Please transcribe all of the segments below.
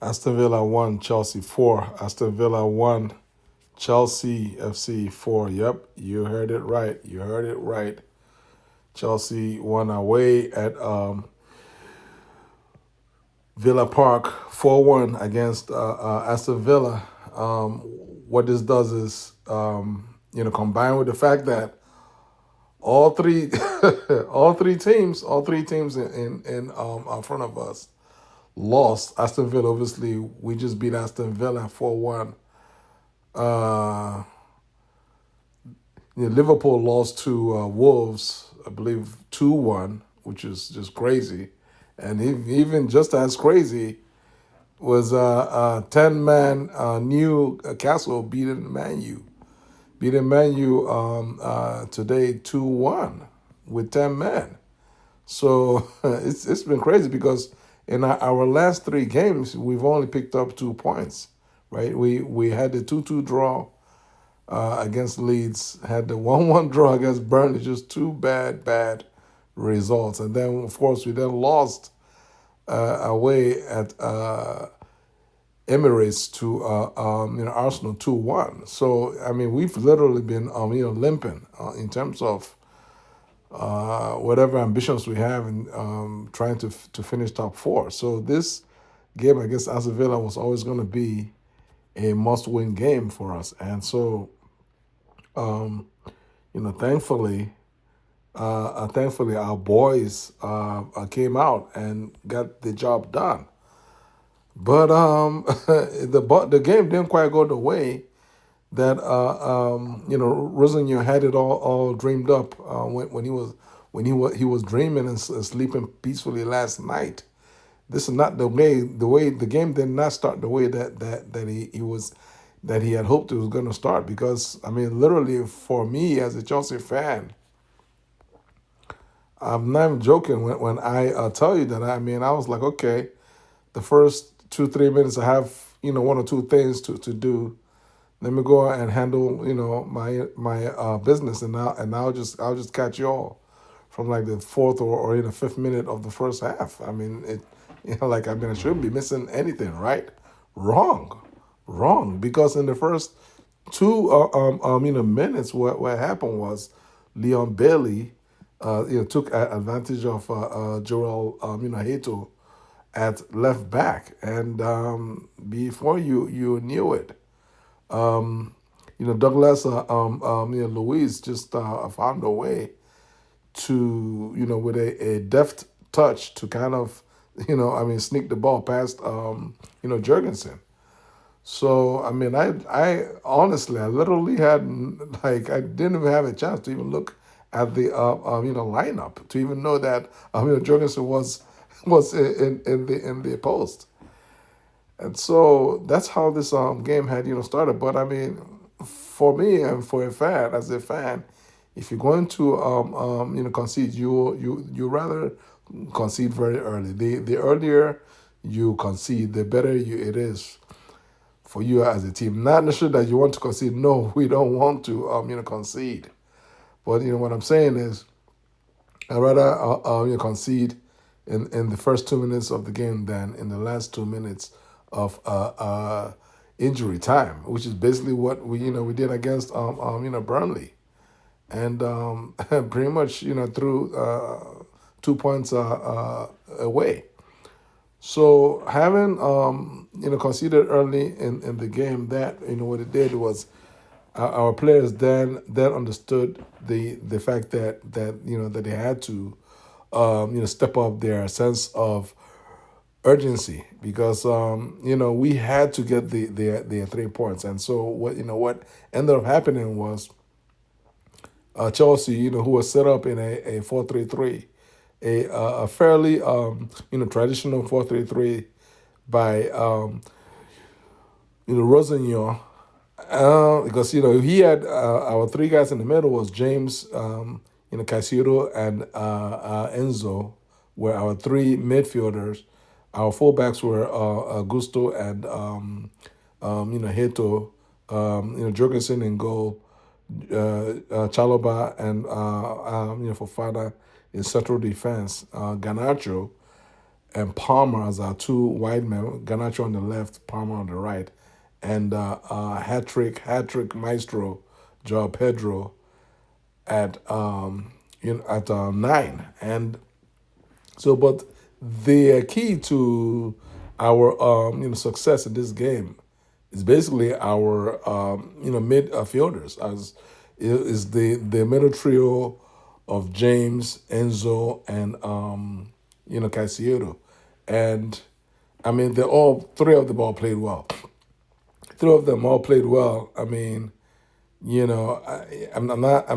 Aston Villa 1, Chelsea 4. Aston Villa 1, Chelsea FC 4. Yep, you heard it right. You heard it right. Chelsea won away at Villa Park 4-1 against Aston Villa. What this does is, combined with the fact that all three, all three teams in front of us lost. Aston Villa, obviously, we just beat Aston Villa 4-1. Uh, Liverpool lost to Wolves, I believe 2-1, which is just crazy. And even just as crazy was a 10-man Newcastle beating Man U today 2-1 with 10 men. So it's been crazy because in our last three games we've only picked up 2 points, right? We had the 2-2 draw against Leeds, had the 1-1 draw against Burnley, just two bad results, and then of course we then lost away at Emirates to Arsenal 2-1. So I mean we've literally been limping in terms of whatever ambitions we have in trying to finish top four. So this game against Aston Villa was always going to be a must-win game for us, and so thankfully, our boys came out and got the job done. But the game didn't quite go the way that Rosinho had it all dreamed up when he was dreaming and sleeping peacefully last night. This is not the way the game did not start the way that he had hoped it was going to start, because I mean literally for me as a Chelsea fan, I'm not even joking when I tell you that. I mean I was like, okay, the first 2-3 minutes I have one or two things to do. Let me go and handle my business, and I'll just catch y'all from like the fourth or fifth minute of the first half. I mean I shouldn't be missing anything, right? Wrong, because in the first two minutes, what happened was Leon Bailey took advantage of Joao Pedro at left back, and before you knew it, Douglas Luiz just found a way to with a deft touch to kind of sneak the ball past Jurgensen. So I mean, I honestly, I literally had I didn't even have a chance to even look at the lineup to even know that Jorgensen was in the post, and so that's how this game had started. But I mean, for me and for as a fan, if you're going to concede, you rather concede very early. The earlier you concede, the better it is for you as a team. Not necessarily that you want to concede. No, we don't want to concede. But what I'm saying is, I'd rather concede in the first 2 minutes of the game than in the last 2 minutes of injury time, which is basically what we did against Burnley, and pretty much threw 2 points away. So having conceded early in the game, that what it did was our players then understood the fact that that they had to step up their sense of urgency, because we had to get the 3 points. And so what ended up happening was Chelsea, who was set up in a 4-3-3, a fairly traditional 4-3-3 by Rosinho, because he had our three guys in the middle was James, Caicedo, and Enzo were our three midfielders. Our fullbacks were Augusto and Heto, Jorgensen in goal, Chaloba and Fofana in central defense, Garnacho and Palmer as our two wide men, Garnacho on the left, Palmer on the right, and hat trick maestro, Joao Pedro at at 9. And so, but the key to our success in this game is basically our midfielders as is the middle trio of James, Enzo, and Caicedo, and I mean they all three of them all played well. Three of them all played well. I mean, I'm not,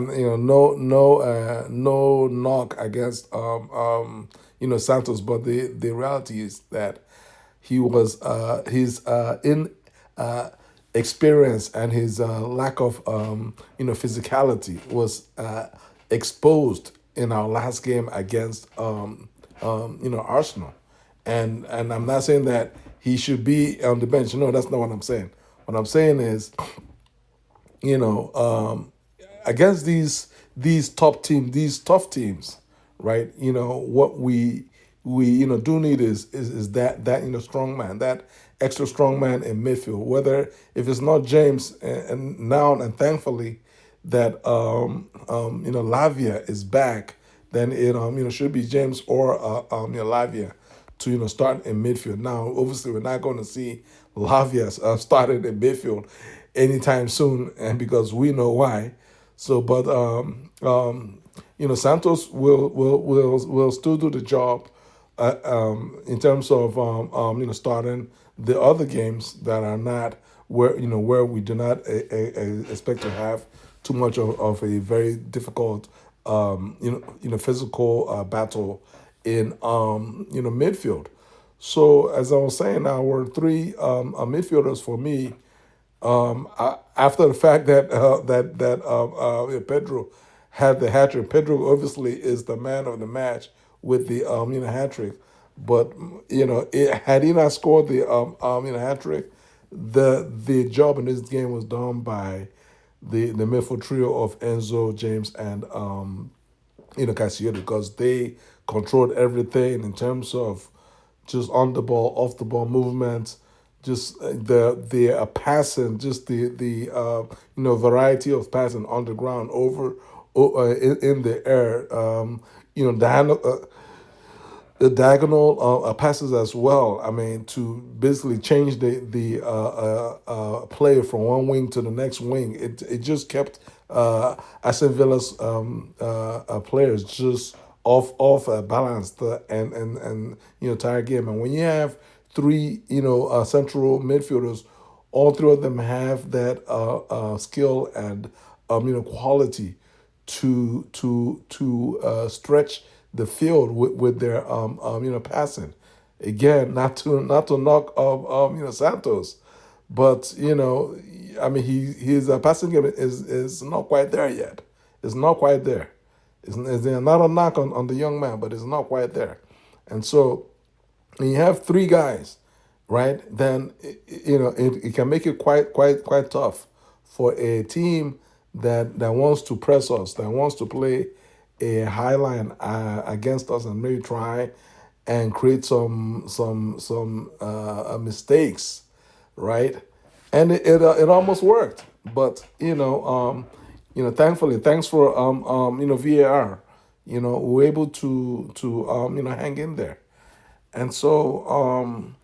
no knock against Santos, but the reality is that he was his in experience and his lack of physicality was exposed in our last game against Arsenal, and I'm not saying that he should be on the bench. No, that's not what I'm saying. What I'm saying is, you know, against these top teams, these tough teams, right? What we do need is that strong man, that extra strong man in midfield. Whether if it's not James, and now and thankfully that Lavia is back, then it should be James or Lavia to start in midfield. Now, obviously, we're not going to see Lavia started in midfield anytime soon, and because we know why. So, but Santos will still do the job in terms of starting the other games that are not where we do not expect to have too much of a very difficult physical battle in midfield. So as I was saying, our three midfielders for me, after the fact that Pedro had the hat trick. Pedro obviously is the man of the match with the hat trick, but had he not scored the hat trick, the job in this game was done by the midfield trio of Enzo, James, and Caicedo, because they controlled everything in terms of just on the ball, off the ball movements, just the passing, just the variety of passing on the ground, over in the air, the diagonal passes as well. I mean, to basically change the play from one wing to the next wing. It just kept Aston Villa's players just off balance and entire game. And when you have three central midfielders, all three of them have that skill and quality to stretch the field with their passing. Again, not to knock Santos, but I mean his passing game is not quite there yet. It's not quite there. It's not a knock on the young man, but it's not quite there. And so when you have three guys, right, then it can make it quite tough for a team that wants to press us, that wants to play a high line against us and maybe try and create some mistakes, right? And it almost worked, but thankfully, thanks for VAR, we're able to hang in there, and so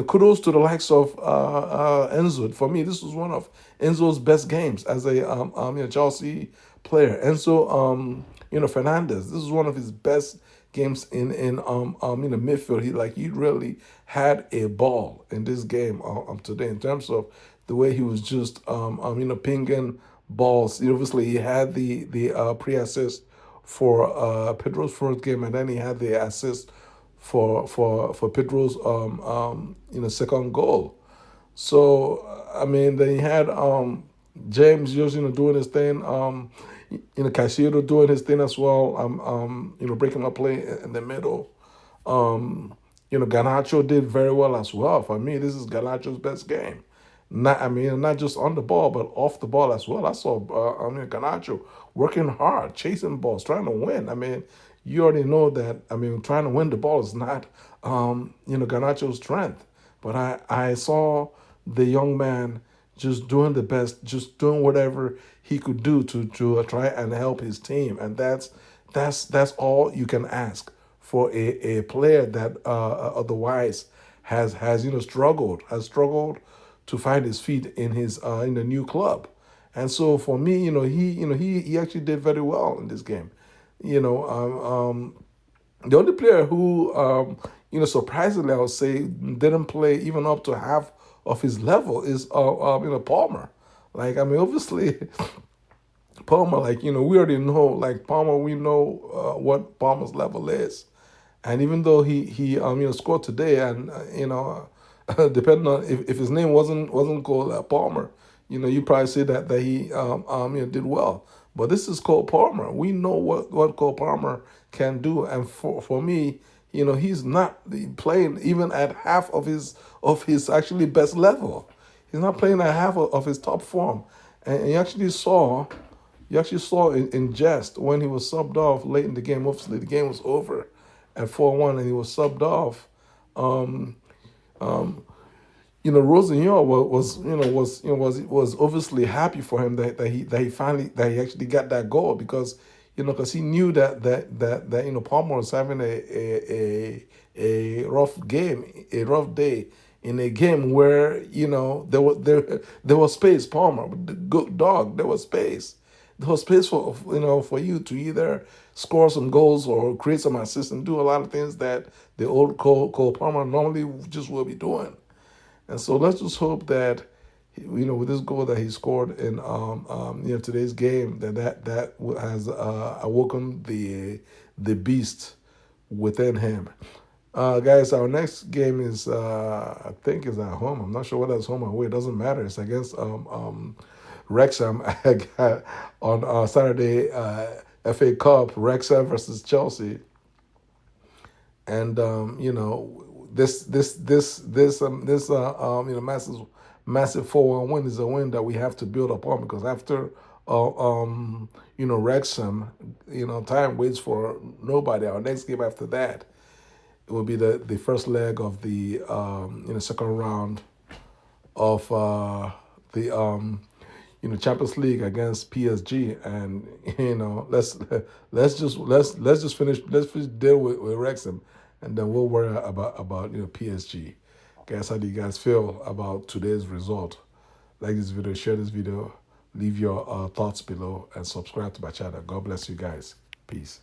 kudos to the likes of Enzo. For me, this was one of Enzo's best games as a Chelsea player. Enzo, Fernandez. This is one of his best games in midfield. He really had a ball in this game today in terms of the way he was just pinging balls. Obviously, he had the pre-assist for Pedro's first game, and then he had the assist for Pedro's second goal. So I mean, then he had James just doing his thing, Caicedo doing his thing as well. Breaking up play in the middle. Garnacho did very well as well. For me, this is Garnacho's best game. Not just on the ball, but off the ball as well. I saw Garnacho working hard, chasing balls, trying to win. I mean, you already know that. I mean, trying to win the ball is not Garnacho's strength. But I saw the young man just doing the best, just doing whatever he could do to try and help his team, and that's all you can ask for a player that otherwise has struggled to find his feet in his in the new club. And so for me, he actually did very well in this game. You know, the only player who surprisingly I would say didn't play even up to half of his level is Palmer. Like, I mean, obviously Palmer, like, we already know, like, Palmer, we know what Palmer's level is. And even though he scored today, and depending on if his name wasn't called Palmer, you probably say that he did well. But this is Cole Palmer. We know what Cole Palmer can do, and for me, he's not playing even at half of his actually best level. He's not playing at half of his top form, and you actually saw in jest when he was subbed off late in the game. Obviously, the game was over at 4-1, and he was subbed off. Um, um, Rosenio was obviously happy for him that he actually got that goal, because he knew that Palmer was having a rough game, a rough day, in a game where there was space. Palmer, the good dog, there was space. There was space for you to either score some goals or create some assists and do a lot of things that the old Cole Palmer normally just will be doing. And so let's just hope that, with this goal that he scored in today's game, that has awoken the beast within him. Guys, our next game is I think is at home. I'm not sure whether it's home or away. It doesn't matter. It's against Wrexham on Saturday. FA Cup, Wrexham versus Chelsea. And this massive 4-1 win is a win that we have to build upon, because after Wrexham, time waits for nobody. Our next game after that, it will be the first leg of the second round of the Champions League against PSG. And let's just deal with Wrexham, and then we'll worry about PSG. Guys, how do you guys feel about today's result? Like this video, share this video, leave your thoughts below, and subscribe to my channel. God bless you guys. Peace.